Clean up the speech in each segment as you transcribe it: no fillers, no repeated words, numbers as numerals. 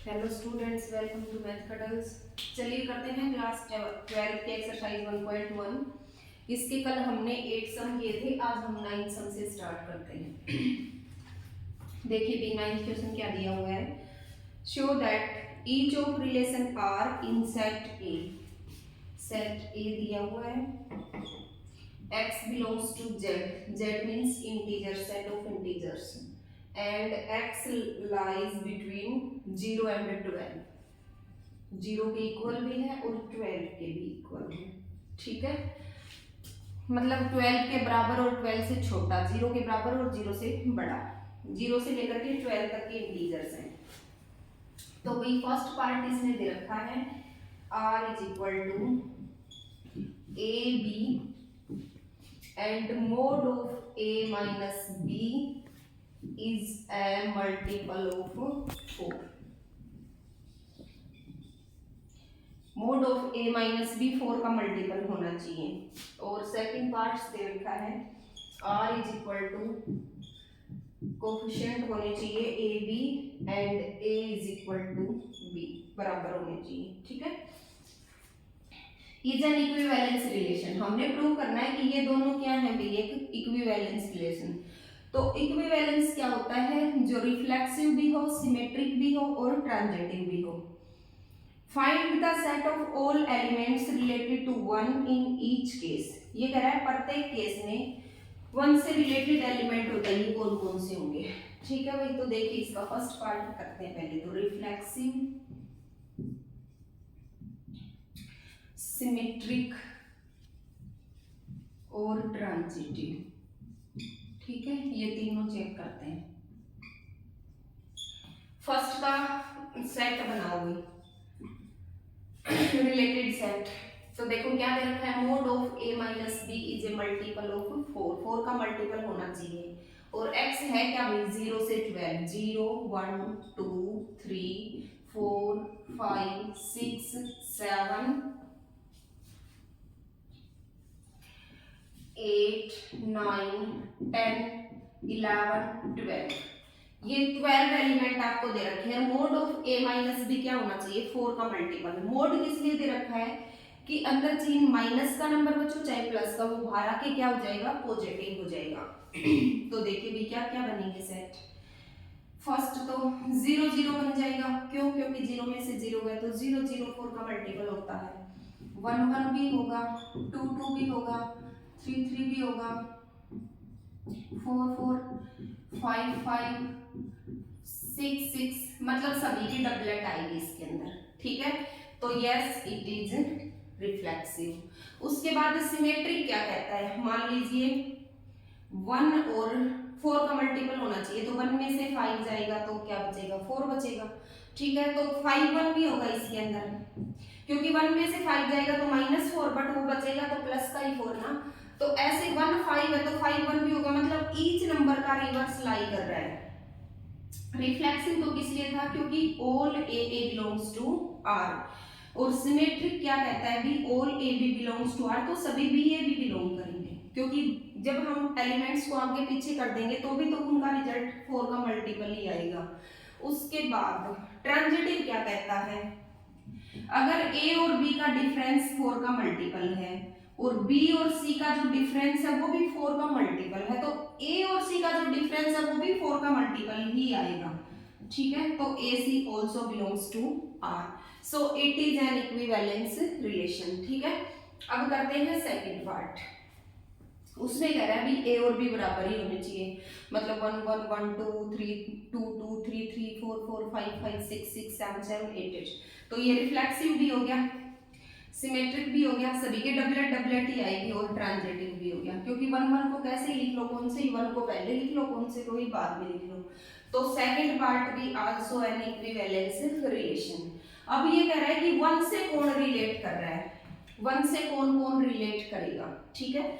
Hello students, welcome to Math Cuddles. चलिए करते हैं क्लास 12 के एक्सरसाइज 1.1। इसके कल हमने 8 सम किए थे, आज हम 9 सम से स्टार्ट करते हैं। देखिए भी 9th क्वेश्चन क्या दिया हुआ है। Show that each of relation R in set A. Set A दिया हुआ है। x belongs to z. Z means integer, set of integers, and x lies between 0 and 12. 0 के इक्वल भी है और 12 के भी इक्वल है। ठीक है, मतलब 12 के बराबर और 12 से छोटा, 0 के बराबर और 0 से बड़ा, 0 से लेकर के 12 तक के इंटीजर्स हैं। तो भाई फर्स्ट पार्ट इसने दे रखा है r is equal to A B and mode of a minus b is a multiple of 4. Mod of a minus B 4 का मल्टीपल होना चाहिए। और सेकंड पार्ट दे रखा है r is equal to coefficient होने चाहिए A B and a is equal to b, बराबर होने चाहिए। ठीक है, इज एन इक्विवेलेंस रिलेशन। हमने प्रूव करना है कि ये दोनों क्या है भाई, एक इक्विवेलेंस रिलेशन। तो इक्विवेलेंस क्या होता है, जो रिफ्लेक्सिव भी हो, सिमेट्रिक भी हो और ट्रांजिटिव भी हो। Find the set of all elements related to one in each case. ये कह रहा है प्रत्येक केस में वन से रिलेटेड एलिमेंट होता है, ये कौन कौन से होंगे। ठीक है भाई, तो देखिए इसका फर्स्ट पार्ट करते हैं पहले। तो रिफ्लेक्सिव, सिमेट्रिक और ट्रांजिटिव। ठीक है, ये तीनों चेक करते हैं। फर्स्ट का सेट बनाओगे, रिलेटेड सेट। तो देखो क्या दे रखा है, mod of a minus B is a multiple of 4। 4 का मल्टीपल होना चाहिए। और x है क्या भाई, 0 से 12, 0 1 2 3 4 5 6 7 8 9 10 11 12। ये 12 एलिमेंट आपको दे रखे हैं। Mod of a minus B क्या होना चाहिए, 4 का मल्टीपल। मोड किस लिए दे रखा है कि अंदर चाहे माइनस का नंबर बचो चाहे प्लस का, वो बाहर आके क्या हो जाएगा, पॉजिटिव हो जाएगा। तो देखिए भी क्या क्या बनेंगे सेट। फर्स्ट तो 0 0 बन जाएगा, क्यों, क्योंकि 0 में से 0 गया तो 0 0 4 का मल्टीपल होता है। 1 1 भी होगा, 2 2 भी होगा, 3 3 भी होगा, 4 4 5 5 6 6, मतलब सभी की डबलेट आएगी इसके अंदर। ठीक है, तो यस इट इज रिफ्लेक्सिव। उसके बाद सिमेट्रिक क्या कहता है, मान लीजिए 1 और 4 का मल्टीपल होना चाहिए, तो 1 में से 5 जाएगा तो क्या बचेगा, 4 बचेगा। ठीक है, तो 5 1 भी होगा इसके अंदर, क्योंकि 1 में से 5 जाएगा तो -4, बट वो बचेगा तो प्लस का ही 4 ना। तो ऐसे 1 5 है तो 5 1 भी होगा, मतलब ईच नंबर का रिवर्स लाई कर रहा है। रिफ्लेक्सिव तो किस लिए था, क्योंकि all A belongs to R. और सिमेट्रिक क्या कहता है भी, all A B belongs to R, तो सभी बी ए भी बिलोंग करेंगे, क्योंकि जब हम एलिमेंट्स को आगे पीछे कर देंगे तो भी तो उनका रिजल्ट 4 का मल्टीपल ही आएगा। उसके बाद ट्रांजिटिव क्या कहता है, अगर ए और बी का डिफरेंस 4 का मल्टीपल है और बी और सी का जो डिफरेंस है वो भी 4 का मल्टीपल है, तो ए और सी का जो डिफरेंस है वो भी 4 का मल्टीपल ही आएगा। ठीक है, तो A C also belongs to R, so it is an equivalence relation. ठीक है, अब करते हैं सेकंड पार्ट। उसने कह रहा है भी ए और बी बराबर ही होने चाहिए, मतलब 1 1 1 2 3 2 2 3 3 4 4 5 5 6 6 7 7 8 8। तो ये रिफ्लेक्सिव भी हो गया, सिमेट्रिक भी हो गया, सभी के डबलेट डबलेट ही आएगी, और ट्रांजिटिव भी हो गया, क्योंकि 1 1 को कैसे लिख लो, कौन से 1 को पहले लिख लो, कौन से को ही बाद में लिख लो। तो सेकंड पार्ट भी आल्सो एन इक्विवेलेंस रिलेशन। अब ये कह रहा है कि 1 से कौन रिलेट कर रहा है, 1 से कौन कौन रिलेट करेगा। ठीक है,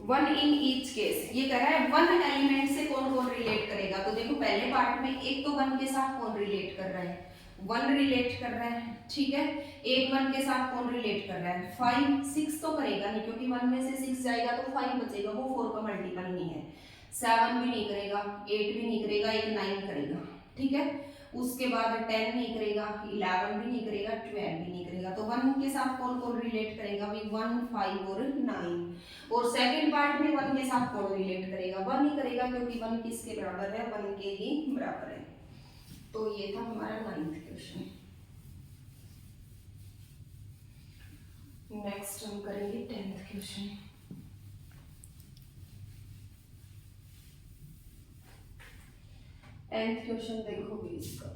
1 इन ईच केस, ये कह रहा है 1 एलिमेंट से कौन कौन रिलेट करेगा। तो देखो पहले पार्ट में एक तो 1 के साथ कौन रिलेट कर रहा है, 1 रिलेट कर रहा है। ठीक है, एक 1 के साथ कौन रिलेट कर रहा है, 5 6 तो करेगा नहीं, क्योंकि 1 में से 6 जाएगा तो 5 बचेगा, वो 4 का मल्टीपल नहीं है। 7 भी नहीं करेगा, 8 भी नहीं करेगा, एक 9 करेगा, ठीक है। उसके बाद 10 नहीं करेगा, 11 भी नहीं करेगा, 12 भी नहीं करेगा। तो 1 के साथ कौन कौन रिलेट करेगा भी 1, 5 और 9। और सेकंड पार्ट में 1 के साथ कौन रिलेट करेगा, 1 ही करेगा, क्योंकि 1 किसके बराबर है, 1 के ही बराबर है। तो ये था हमारा 9th क्वेश्चन। नेक्स्ट हम करेंगे 10th क्वेश्चन। क्वेश्चन देखो भी इसका,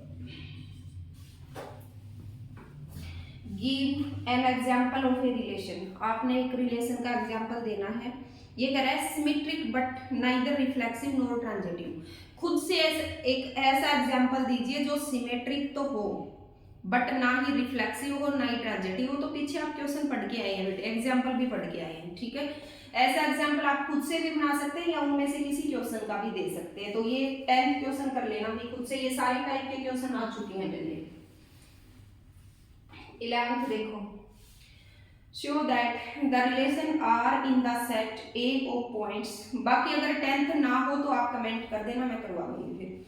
give an example of a relation. आपने एक रिलेशन का एग्जाम्पल देना है। ये कह रहा है symmetric but neither reflexive nor transitive. खुद से एक ऐसा एग्जाम्पल दीजिए जो सिमेट्रिक तो हो बट ना ही रिफ्लेक्सिव हो ना ही ट्रांजिटिव हो। तो पीछे आप क्वेश्चन पढ़ के आए हैं बेटे, एग्जाम्पल भी पढ़ के आए हैं, ठीक है। ऐसा एग्जाम्पल आप खुद से भी बना सकते हैं या उनमें से किसी क्वेश्चन का भी दे सकते हैं। तो ये 10th क्वेश्चन कर लेना भी खुद से, ये सारे टाइप के क्वेश्चन आ चुके हैं पहले। 11th देखो, show that the relation R in the set A of points. बाकी अगर 10th ना हो तो आप कमेंट कर देना, मैं करवा दूंगी फिर।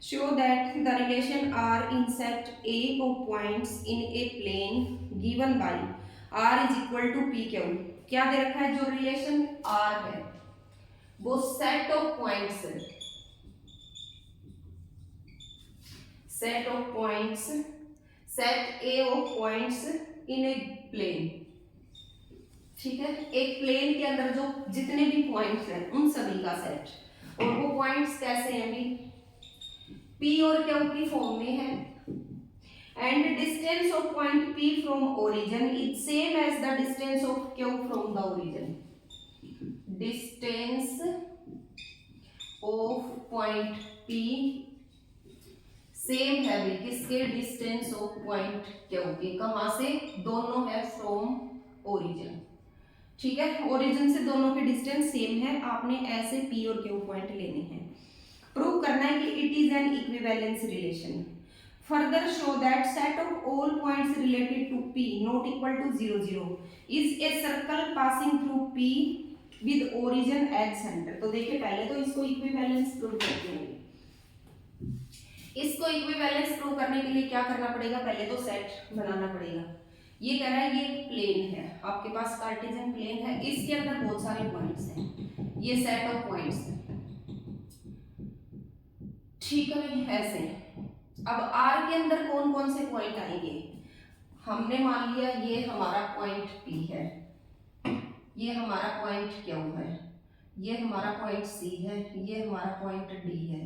Show that the relation R in set A of points in a plane given by R is equal to PQ। क्या दे रखा है, जो रिलेशन R है वो सेट ऑफ पॉइंट्स है, set of points, set A of points in a plane, ठीक है। एक प्लेन के अंदर जो जितने भी पॉइंट्स हैं उन सभी का सेट। और वो पॉइंट्स कैसे हैं भी, P और Q की फॉर्म में है। And distance of point P from origin is same as the distance of Q from the origin. Distance of point P सेम है भी किसके, डिस्टेंस ऑफ पॉइंट Q के। कहां से, दोनों है फ्रॉम ओरिजिन, ठीक है। ओरिजिन से दोनों के डिस्टेंस सेम है। आपने ऐसे P और Q पॉइंट लेने हैं। प्रूव करना है कि it is an equivalence relation. Further show that set of all points related to P not equal to 0 0 is a circle passing through P with origin as centre. तो देखिए पहले तो इसको इक्विवेलेंस प्रूव करते हैं। इसको इक्विवेलेंस प्रूव करने के लिए क्या करना पड़ेगा, पहले तो सेट बनाना पड़ेगा। ये कह रहा है ये प्लेन है, आपके पास कार्टेशियन प्लेन है, इसके अंदर बहुत सारे पॉइंट्स हैं, ये सेट ऑफ पॉइंट्स है, ठीक है। ऐसे अब R के अंदर कौन कौन से पॉइंट आएंगे, हमने मान लिया ये हमारा पॉइंट P है, ये हमारा पॉइंट Q है, ये हमारा पॉइंट C है, ये हमारा पॉइंट D है,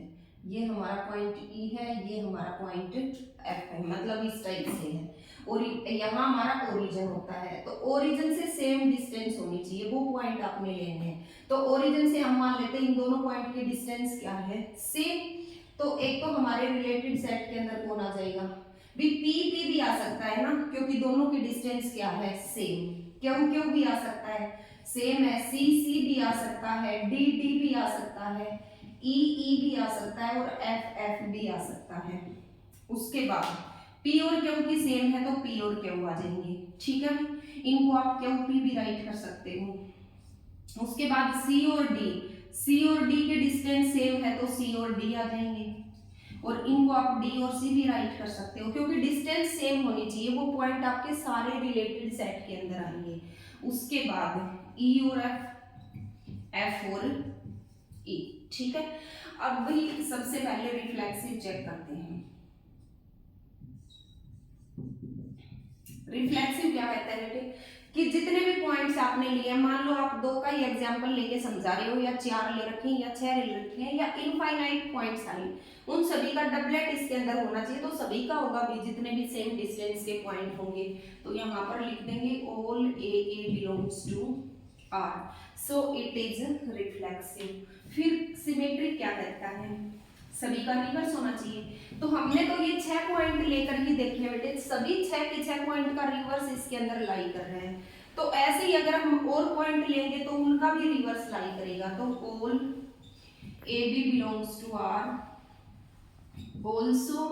ये हमारा पॉइंट E है, ये हमारा पॉइंट F है, मतलब इस टाइप से है। और यहाँ हमारा ओरिजिन होता है, तो ओरिजिन से सेम डिस्टेंस होनी चाहिए, वो पॉइंट आपने लेने हैं। तो ओरिजिन से हम मान लेते हैं इन दोनों पॉइंट की डिस्टेंस क्या है, सेम। तो एक तो हमारे रिलेटेड सेट के अंदर कौन आ जाएगा भी, P भी आ सकता है ना, क्योंकि दोनों की डिस्टेंस क्या है, सेम। Q भी आ सकता है, सेम है। C भी आ सकता है, D भी आ सकता है, E भी आ सकता है, और F भी आ सकता है। उसके बाद P और Q की सेम है तो P और Q आ जाएंगे, ठीक है। इनको आप QP भी राइट कर सकते हो। उसके बाद C और D के डिस्टेंस सेम है तो C और D आ जाएंगे। और इनको आप D और C भी राइट कर सकते हो, क्योंकि डिस्टेंस सेम होनी चाहिए, वो पॉइंट आपके सारे रिलेटेड सेट के अंदर आएंगे। उसके बाद E और F और E, ठीक है। अब भी सबसे पहले रिफ्लेक्सिव चेक करते हैं। रिफ्लेक्सिव क्या कहता है बेटे, कि जितने भी पॉइंट्स आपने लिए, मान लो आप 2 का ही एग्जांपल लेके समझा रहे हो, या 4 ले रखे हैं, या 6 ले रखे हैं, या इनफाइनाइट पॉइंट्स आए, उन सभी का डबलेट इसके अंदर होना चाहिए। तो सभी का होगा भी, जितने भी सेम डिस्टेंस के पॉइंट होंगे। तो यहाँ पर लिख देंगे all A belongs to R, so it is reflexive. फिर सिमेट्रिक क्या कहता है, सभी का रिवर्स होना चाहिए। तो हमने तो ये 6 पॉइंट लेकर ही देखे बेटे, सभी 6 के 6 पॉइंट का रिवर्स इसके अंदर लाई कर रहे हैं। तो ऐसे ही अगर हम और पॉइंट लेंगे तो उनका भी रिवर्स लाई करेगा। तो all A B belongs to R, also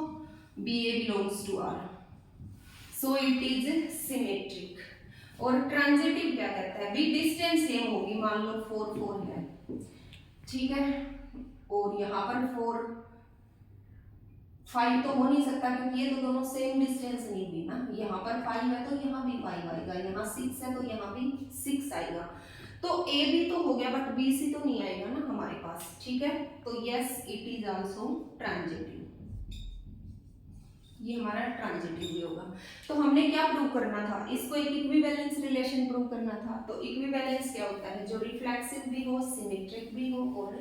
B A belongs to R, so it is symmetric. और ट्रांजिटिव क्या कहता है भी, डिस्टेंस सेम होगी, मान लो 4 4 है, ठीक है। और यहाँ पर 4 5 तो हो नहीं सकता क्योंकि ये तो दोनों सेम डिस्टेंस नहीं हुई ना, यहाँ पर 5 है तो यहाँ भी 5 आएगा, यहाँ 6 है तो यहाँ भी 6 आएगा, तो ए भी तो हो गया बट बी सी तो नहीं आएगा ना हमारे पास। ठीक है, तो yes it is also transitive, ये हमारा ट्रांजिटिव भी होगा। तो हमने क्या प्रूव करना था, इसको एक इक्विवेलेंस रिलेशन प्रूव करना था। तो इक्विवेलेंस क्या होता है, जो रिफ्लेक्सिव भी हो, सिमेट्रिक भी हो और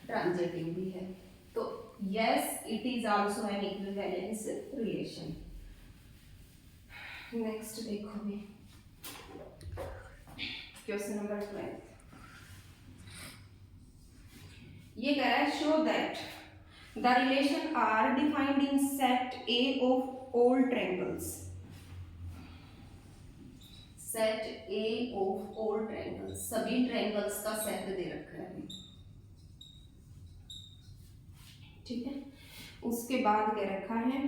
ट्रांजिटिव भी है। तो yes it is also an equivalence relation। Next देखो भी क्वेश्चन नंबर 12, ये कह रहा है show that the relation R defined in set A of all triangles, set A of all triangles, सभी ट्रायंगल्स का सेट दे रखा है। ठीक है, उसके बाद क्या रखा है,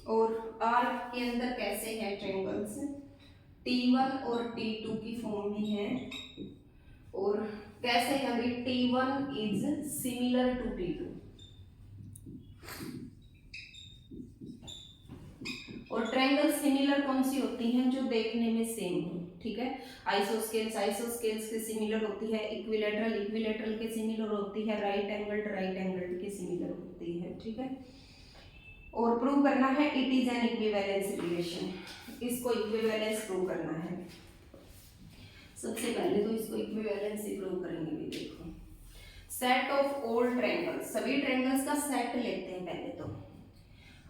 और आर के अंदर कैसे है ट्रायंगल्स, T1 और T2 की फॉर्म में है, और कैसे है भाई, T1 is similar to T2, और ट्रायंगल सिमिलर कौन सी होती हैं, जो देखने में सेम हो। ठीक है, आइसोस्केल्स के सिमिलर होती है, इक्विलैटरल के सिमिलर होती है, राइट एंगल्ड के सिमिलर होती है। ठीक है, और प्रूव करना है it is an equivalence relation, इसको इक्विवेलेंस प्रूव करना है। सबसे पहले तो इसको इक्विवेलेंस से प्रूव करेंगे भी। देखो सेट ऑफ ऑल ट्रायंगल्स, सभी ट्रायंगल्स का सेट लेते हैं। पहले तो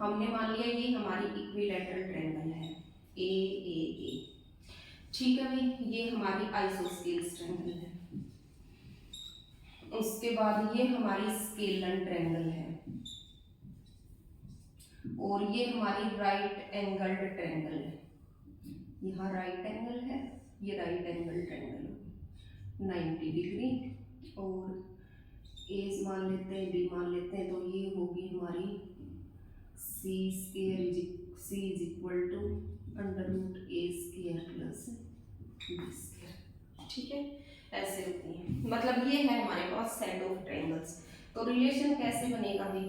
हमने मान लिया ये हमारी इक्विलैटरल ट्रायंगल है ए। ठीक है भाई, ये हमारी आइसोस्केल्स ट्रायंगल है, उसके बाद ये हमारी स्केलन ट्रायंगल है, और ये हमारी राइट एंगल्ड ट्रायंगल है। यहाँ राइट एंगल है, ये राइट एंगल ट्रायंगल 90 डिग्री, और ए मान लेते हैं, बी मान लेते हैं, तो ये होगी हमारी C is equal to √a² plus b²। ठीक है, ऐसे होती है, मतलब ये है हमारे पास सेट ऑफ ट्रायंगल्स। तो रिलेशन कैसे बनेगा भाई,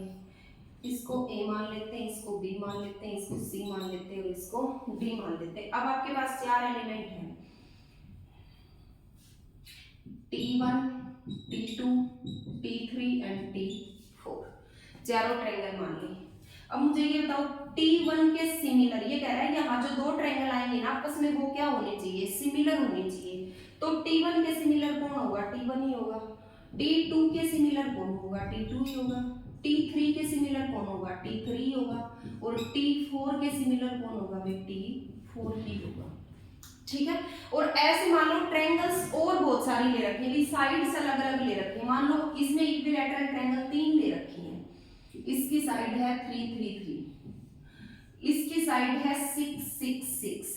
इसको ए मान लेते हैं, इसको बी मान लेते हैं, इसको सी मान लेते हैं और इसको डी मान लेते हैं। अब आपके पास 4 एलिमेंट हैं, T1, T2, T3 and T4, चारों ट्रायंगल मान लिए। अब मुझे ये बताओ T1 के सिमिलर, ये कह रहा है यहाँ जो दो ट्रायंगल आएंगे ना आपस में वो क्या होने चाहिए, सिमिलर होने चाहिए। तो T1 के सिमिलर कौन होगा, T1 ही होगा। T2 के सिमिलर कौन होगा, T2 ही होगा। T3 के सिमिलर कौन होगा, T3 ही होगा। और T4 के सिमिलर कौन होगा भाई, T4 ही होगा। ठीक है, और ऐसे मान लो ट्रायंगल्स और बहुत सारी ले रखी है, साइड्स अलग अलग ले रखी है। मान लो इसमें इक्विलैटरल ट्रायंगल 3 ले रखी है, इसकी साइड है 3 3 3, इसकी साइड है 6 6 6,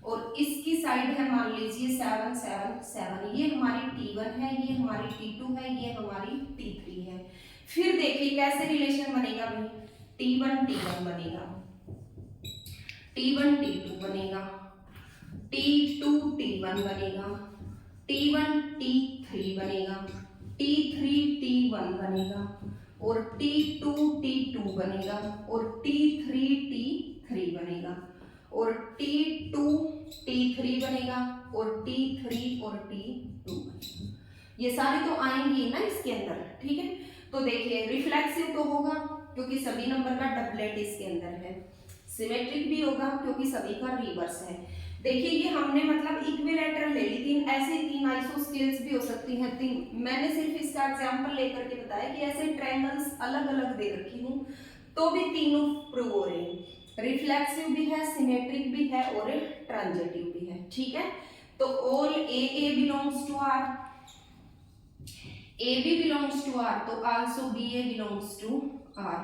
और इसकी साइड है मान लीजिए 7 7 7। ये हमारी T1 है, ये हमारी T2 है, ये हमारी T3 है। फिर देखिए कैसे रिलेशन बनेगा भाई, T1 T1 बनेगा, T1 T2 बनेगा, T2 T1 बनेगा, T1 T3 बनेगा, T3 T1 बनेगा, और T2 T2 बनेगा, और T3 T3 बनेगा, और T2 T3 बनेगा, और T3 और T2 बनेगा। ये सारे तो आएंगे ना इसके अंदर। ठीक है, तो देखिए रिफ्लेक्सिव तो होगा क्योंकि सभी नंबर का डबलेट इसके अंदर है, सिमेट्रिक भी होगा क्योंकि सभी का रिवर्स है। देखिए ये हमने मतलब इक्विलैटरल ले ली, तीन ऐसे 3 आइसोस्केल्स भी हो सकती हैं 3। मैंने सिर्फ इसका एग्जांपल लेकर के बताया कि ऐसे ट्रायंगल्स अलग अलग दे रखी हूँ तो भी तीनों प्रूव हो रहे हैं, रिफ्लेक्सिव भी है, सिमेट्रिक भी है और ट्रांजिटिव भी है। ठीक है, तो all A belongs to R, AB belongs to R तो also BA belongs to R,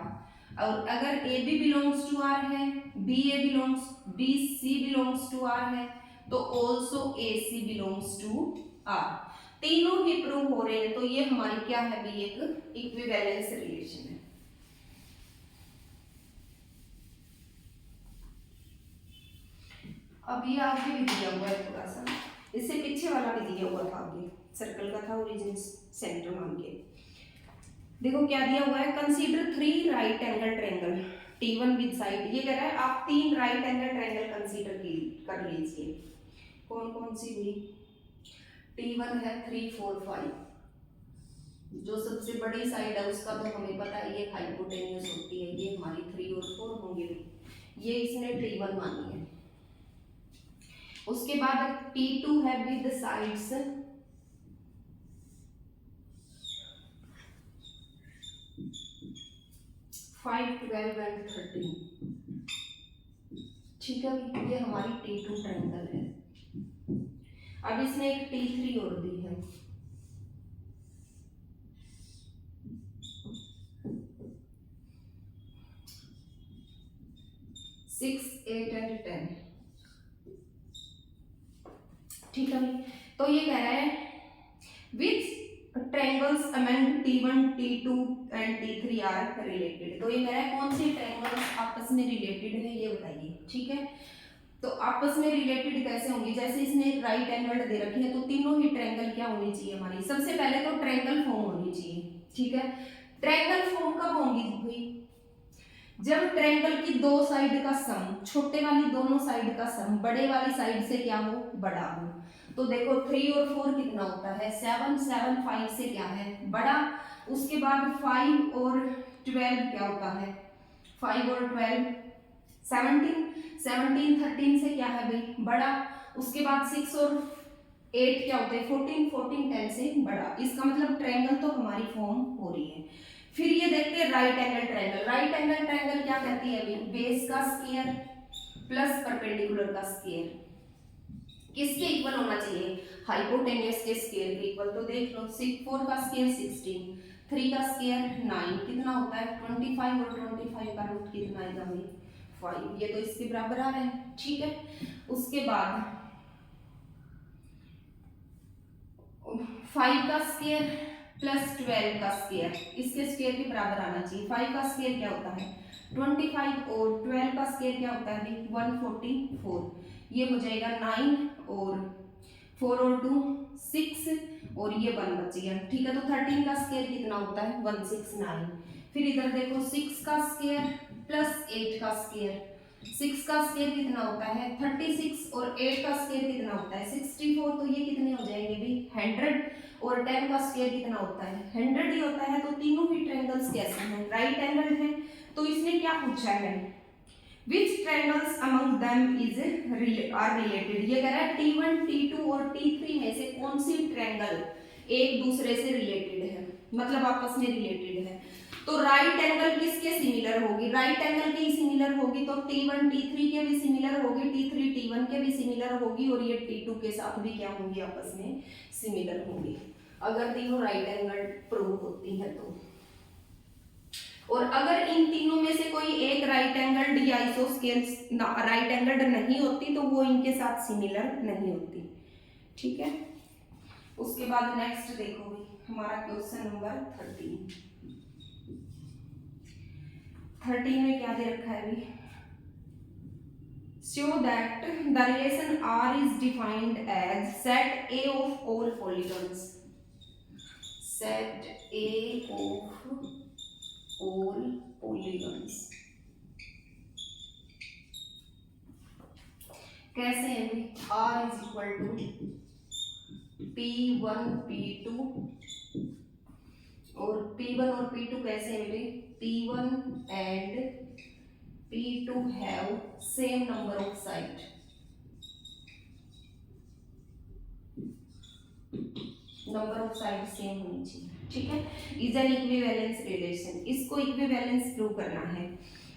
और अगर AB belongs to R है, BC belongs to R है, तो also AC belongs to R। तीनों ही प्रूव हो रहे हैं, तो ये हमारी क्या है भी, एक इक्विवेलेंस रिलेशन है। अब ये आगे भी दिया हुआ है थोड़ा सा, इससे पीछे वाला भी दिया हुआ था, आगे सर्कल का था, ओरिजिन सेंटर मान के। देखो क्या दिया हुआ है, consider 3 right angle triangle T1 with side. ये कह रहा है आप 3 राइट एंगल ट्रायंगल कंसीडर कर लीजिए। कौन कौन सी हुई? T1 है 3 4 5, जो सबसे बड़ी साइड है उसका तो हमें पता है ये हाइपोटेन्यूज होती है, ये हमारी 3 और 4 होंगे, ये इसने T1 मानी है। उसके बाद T2 है विद साइड्स 5 12 एंड 13, ठीक है, ये हमारी T2 ट्रायंगल है। अब इसने एक T3 और दी है, 6 8 एंड 10, ठीक है। तो ये कह रहा है which triangles among T1 T2 and T3 are related. तो ये कह रहा है कौन से ट्रायंगल्स आपस में रिलेटेड है ये बताइए, ठीक है। तो आपस में रिलेटेड कैसे होंगी, जैसे इसने एक राइट एंगल दे रखी है तो तीनों ही ट्रायंगल क्या होनी चाहिए हमारी, सबसे पहले तो ट्रायंगल फॉर्म होनी चाहिए, ठीक है। ट्रायंगल फॉर्म कब होंगी भाई, जब ट्रायंगल की दो साइड का सम, छोटे वाली दोनों साइड का सम बड़े वाली साइड से क्या हो, बड़ा हो। तो देखो 3 और 4 कितना होता है 7, 7 5 से क्या है, बड़ा। उसके बाद 5 और 12 क्या होता है, 5 और 12 17, 17 13 से क्या है भाई, बड़ा। उसके बाद 6 और 8 क्या होते हैं 14, 14 10 से बड़ा। इसका मतलब ट्रायंगल तो हमारी फॉर्म हो रही है। फिर ये देखते हैं right angle triangle. Right angle triangle क्या कहती है अभी, बेस का स्क्वायर प्लस परपेंडिकुलर का स्क्वायर किसके इक्वल होना चाहिए, हाइपोटेन्यूज के स्क्वायर के इक्वल। तो देख लो 4 का स्क्वायर 16, 3 का स्क्वायर 9 कितना होता है 25, और 25 का रूट कितना आएगा भाई 5, ये तो इसके बराबर आ रहा है, ठीक है। उसके बाद 5 का स्क्वायर प्लस 12 का स्क्वायर, इसके स्क्वायर के बराबर आना चाहिए। 5 का स्क्वायर क्या होता है 25, और 12 का स्क्वायर क्या होता है 144, ये हो जाएगा 9, और 4 और 2 6, और ये 1 बच गया, ठीक है। तो 13 का स्क्वायर कितना होता है 169। फिर इधर देखो 6 का स्क्वायर प्लस 8 का स्क्वायर, 6 का स्क्वायर कितना होता है 36, और 8 का स्क्वायर कितना होता है 64, तो ये कितने हो जाएंगे भी 100, और 10 का स्क्वायर कितना होता है 100 ही होता है। तो तीनों ही ट्रायंगल्स कैसे हैं, राइट एंगल हैं। तो इसने क्या पूछा है, which triangles among them is are related. ये कह रहा है T1 T2 और T3 में से कौन सी ट्रायंगल एक दूसरे से रिलेटेड है, मतलब आपस में रिलेटेड है। तो राइट एंगल किसके सिमिलर होगी, राइट एंगल की सिमिलर होगी, तो T1 T3 के भी सिमिलर होगी, T3 T1 के भी सिमिलर होगी, और ये T2 के साथ भी क्या होंगी आपस में सिमिलर होंगी, अगर तीनों राइट एंगल प्रूव होती है तो। और अगर इन तीनों में से कोई एक राइट एंगल्ड या आइसोस्केल राइट एंगल्ड नहीं होती तो वो इनके साथ सिमिलर नहीं होती, ठीक है। उसके बाद नेक्स्ट देखो भी हमारा क्वेश्चन नंबर 13 में क्या दे रखा है भी, show that the relation R is defined as set A of all polygons, set A of all polygons। कैसे है भी, R is equal to P1 P2, और P1 और P2 कैसे हैं भी, P1 and P2 have same number of side, number of side same होनी चाहिए, ठीक है। इज एन इक्विवेलेंस रिलेशन, इसको इक्विवेलेंस प्रूव करना है।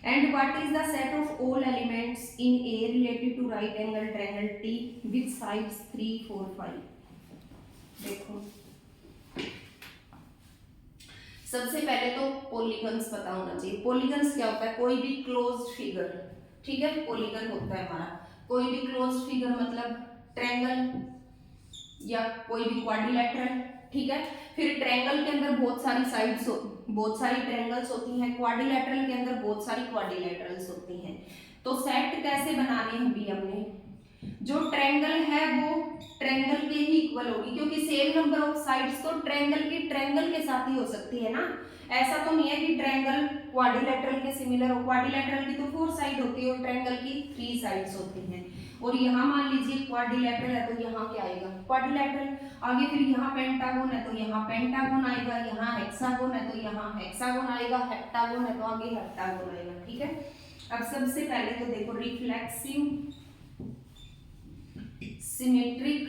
And what is the set of all elements in A related to right angle triangle T with sides 3 4 5। देखो सबसे पहले तो पॉलीगन्स पता होना चाहिए। पॉलीगन्स क्या होता है, कोई भी क्लोज्ड फिगर, ठीक है, पॉलीगन होता है हमारा कोई भी क्लोज्ड फिगर, मतलब ट्रायंगल या कोई भी क्वाड्रिलेटरल, ठीक है। फिर ट्रायंगल के अंदर बहुत सारी साइड्स बहुत सारी ट्रायंगल्स होती हैं, क्वाड्रिलेटरल के अंदर बहुत सारी क्वाड्रिलेटरल्स होती हैं। तो सेट कैसे बनाने हैं भी हमने, जो ट्रायंगल है वो ट्रायंगल के ही इक्वल होगी, क्योंकि सेम नंबर ऑफ साइड्स तो ट्रायंगल की ट्रायंगल के साथ ही हो सकती है ना। ऐसा तो नहीं है कि ट्रायंगल क्वाड्रिलेटरल के सिमिलर हो, क्वाड्रिलेटरल की तो 4 साइड होती है और ट्रायंगल की 3 साइड्स होती हैं। और यहाँ मान लीजिए क्वाड्रिलेटरल है तो यहाँ क्या आएगा क्वाड्रिलेटरल, आगे फिर यहाँ पेंटागोन है तो यहाँ पेंटागोन आएगा, यहाँ हेक्सागोन है तो यहाँ हेक्सागोन आएगा, हेप्टागोन है तो आगे हेप्टागोन आएगा। ठीक है, अब सबसे पहले तो देखो रिफ्लेक्सिव, सिमेट्रिक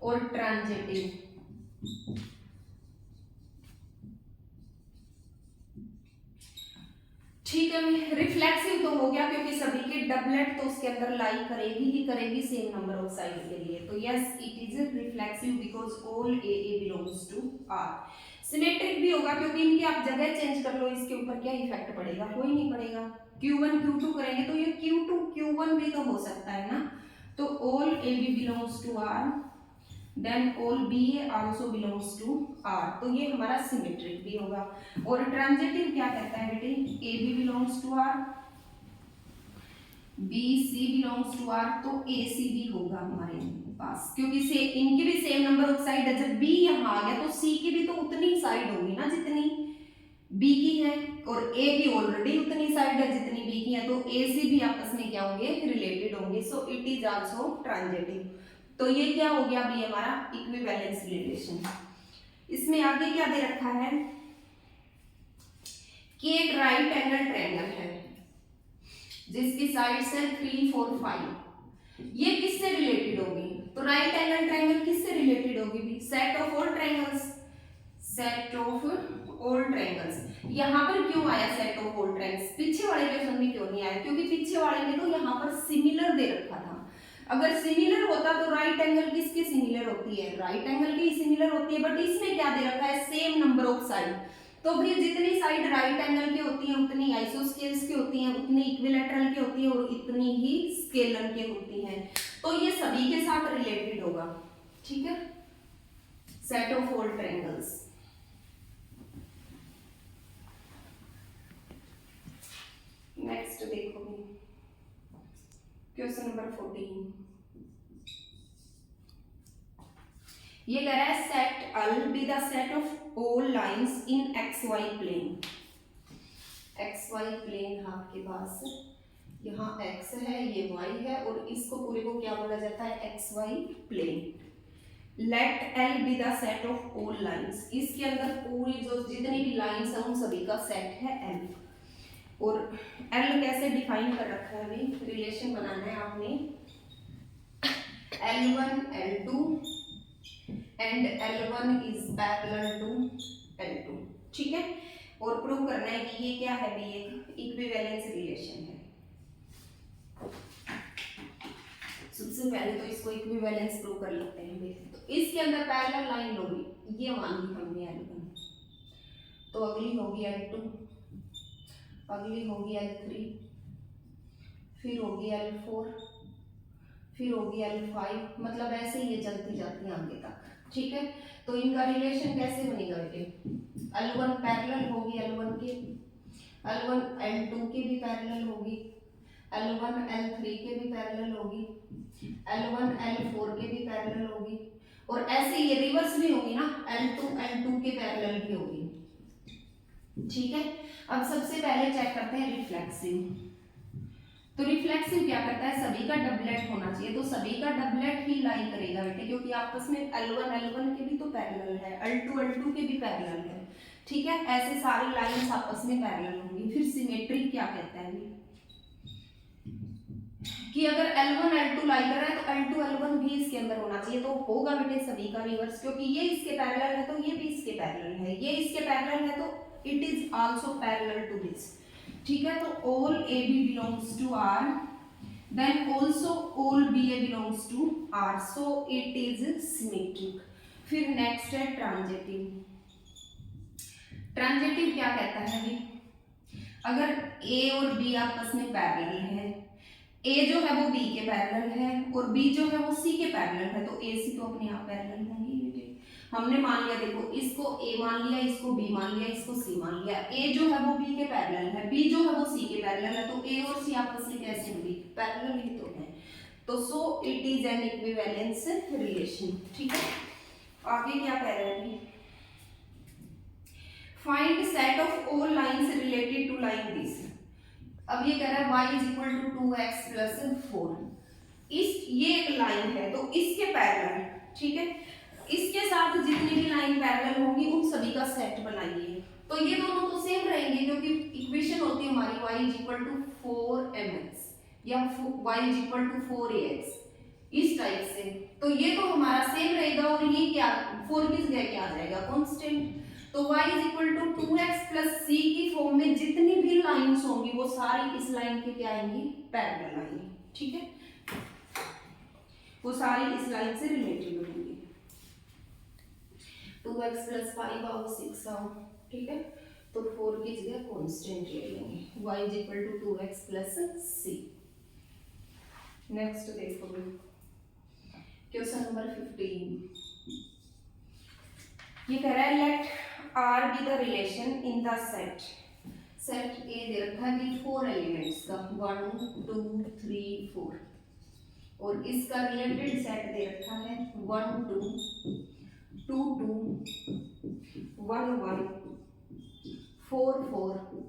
और ट्रांजिटिव। ठीक है, रिफ्लेक्सिव तो हो गया क्योंकि सभी के डबलेट तो उसके अंदर लाई करेगी ही करेगी सेम नंबर ऑफ साइड के लिए, तो yes it is reflexive because all A belongs to R. Symmetric भी होगा क्योंकि इनकी आप जगह चेंज कर लो, इसके ऊपर क्या इफेक्ट पड़ेगा, कोई नहीं पड़ेगा। Q1 Q2 करेंगे तो ये Q2 Q1 भी तो हो सकता है ना, तो all A B belongs to R then all B A also belongs to R, तो ये हमारा सिमेट्रिक भी होगा। और ट्रांजिटिव क्या कहता है बेटे, A B belongs to R, B C belongs to R, तो ए सी भी होगा हमारे पास क्योंकि से इनकी भी सेम नंबर ऑफ साइड है। जब बी यहाँ आ गया तो सी की भी तो उतनी साइड होगी ना जितनी बी की है, और ए की ऑलरेडी उतनी साइड है जितनी बी की है, तो ए सी भी आपस में क्या होंगे, रिलेटेड होंगे, सो इट इज आल्सो ट्रांजिटिव। तो ये क्या हो गया अभी हमारा इक्विवेलेंस रिलेशन। इसमें आगे क्या दे रखा है कि एक राइट एंगल ट्रायंगल है जिसकी साइड्स है 3 4 5, ये किससे रिलेटेड होगी, तो राइट एंगल ट्रायंगल किससे रिलेटेड होगी भी, set of all triangles, set of all triangles. यहाँ पर क्यों आया सेट ऑफ ऑल ट्रायंगल्स, पीछे वाले क्वेश्चन में क्यों नहीं आया, क्योंकि पीछे वाले में तो यहाँ पर सिमिलर दे रखा था। अगर सिमिलर होता तो राइट एंगल किसकी सिमिलर होती है, राइट एंगल की सिमिलर होती है, बट इसमें क्या दे रखा है सेम नंबर ऑफ साइड, तो फिर जितनी साइड राइट एंगल की होती है उतनी आइसोस्केल्स की होती हैं, उतनी इक्विलैटरल की होती है और इतनी ही स्केलर की होती हैं, तो ये सभी के साथ रिलेटेड होगा। ठीक है, set of all triangles. Next देखो क्वेश्चन नंबर 14, ये कह रहा है set L be the set of all lines in X Y plane. X Y plane आपके पास यहाँ x है, ये y है, और इसको पूरे को क्या बोला जाता है, X Y plane. Let L be the set of all lines, इसके अंदर पूरी जो जितनी भी लाइंस हैं उन सभी का सेट है L। और L कैसे डिफाइन कर रखा है, अभी रिलेशन बनाना है आपने, L1 L2 and L1 is parallel to L2। ठीक है, और प्रूव करना है कि ये क्या है भी, एक इक्विवेलेंस रिलेशन है। सबसे पहले तो इसको इक्विवेलेंस प्रूव कर लेते हैं। तो इसके अंदर पैरेलल लाइन होगी, ये मान ली हमने L1, तो अगली होगी L2, अगली होगी L3, फिर होगी L4, फिर होगी L5, मतलब ऐसे ही ये चलती जाती है आगे तक। ठीक है, तो इनका रिलेशन कैसे बनेगा बेटे, L1 पैरेलल होगी L1 के, L1 L2 के भी पैरेलल होगी, L1 L3 के भी पैरेलल होगी, L1 L4 के भी पैरेलल होगी, और ऐसे ये रिवर्स भी होगी ना, L2 L2 के पैरेलल भी होगी। ठीक है, अब सबसे पहले चेक करते हैं रिफ्लेक्सिव। तो रिफ्लेक्सिव क्या करता है, सभी का डबलेट होना चाहिए, तो सभी का डबलेट ही लाई करेगा बेटे, क्योंकि आपस में L1 L1 के भी तो पैरेलल है, L2 L2 के भी पैरेलल है। ठीक है, ऐसे सारी लाइंस आपस में पैरेलल होंगी। फिर सिमेट्रिक क्या कहता है कि अगर L1 L2 लाई कर रहा है तो L2 L1 भी इसके अंदर होना चाहिए, तो होगा बेटे सभी का रिवर्स, क्योंकि ये इसके पैरेलल है तो ये भी इसके पैरेलल है, ये इसके पैरेलल है तो it is also parallel to this. ठीक है, तो all A B belongs to R then also all B A belongs to R, so it is symmetric. फिर नेक्स्ट है ट्रांजिटिव। ट्रांजिटिव क्या कहता है भी, अगर ए और बी आपस में पैरेलल है, ए जो है वो बी के पैरेलल है और बी जो है वो सी के पैरेलल है, तो ए सी तो अपने आप पैरेलल होंगी। हमने मान लिया, देखो इसको ए मान लिया, इसको बी मान लिया, इसको सी मान लिया, ए जो है वो बी के पैरेलल है, बी जो है वो सी के पैरेलल है, तो ए और सी आपस में कैसे होंगी, पैरेलल ही तो है, तो so it is an equivalence relation. ठीक है, आगे क्या कह रहे हैं, find set of all lines related to line this. अब ये कह रहा है y is equal to 2x plus 4। इस ये एक लाइन है तो इसके पैरेलल, ठीक है, इसके साथ जितनी भी लाइन पैरेलल होंगी उन सभी का सेट बनाइए। तो ये दोनों तो सेम रहेंगे क्योंकि इक्वेशन होती है हमारी y is equal to 4mx या y is equal to 4ax, इस टाइप से। तो ये तो हमारा सेम रहेगा और ये क्या 4 की जगह क्या आ जाएगा कांस्टेंट। तो y is equal to 2x plus c की फॉर्म में जितनी भी लाइंस होंगी वो सारी इस लाइन के क्या आएंगी, पैरेलल आएंगी, ठीक है, वो सारी इस लाइन से रिलेटेड होंगी। 2x प्लस 5 आओ 6 आओ, ठीक है, तो 4 की जगह कांस्टेंट ले लेंगे, y is equal to 2x plus c। Next देखो क्वेश्चन नंबर 15। ये कह रहा है let R be the relation in the set, set A दे रखा है विद 4 एलिमेंट्स का 1 2 3 4 और इसका रिलेटेड सेट दे रखा है 1 2 2 2 1 1 4 4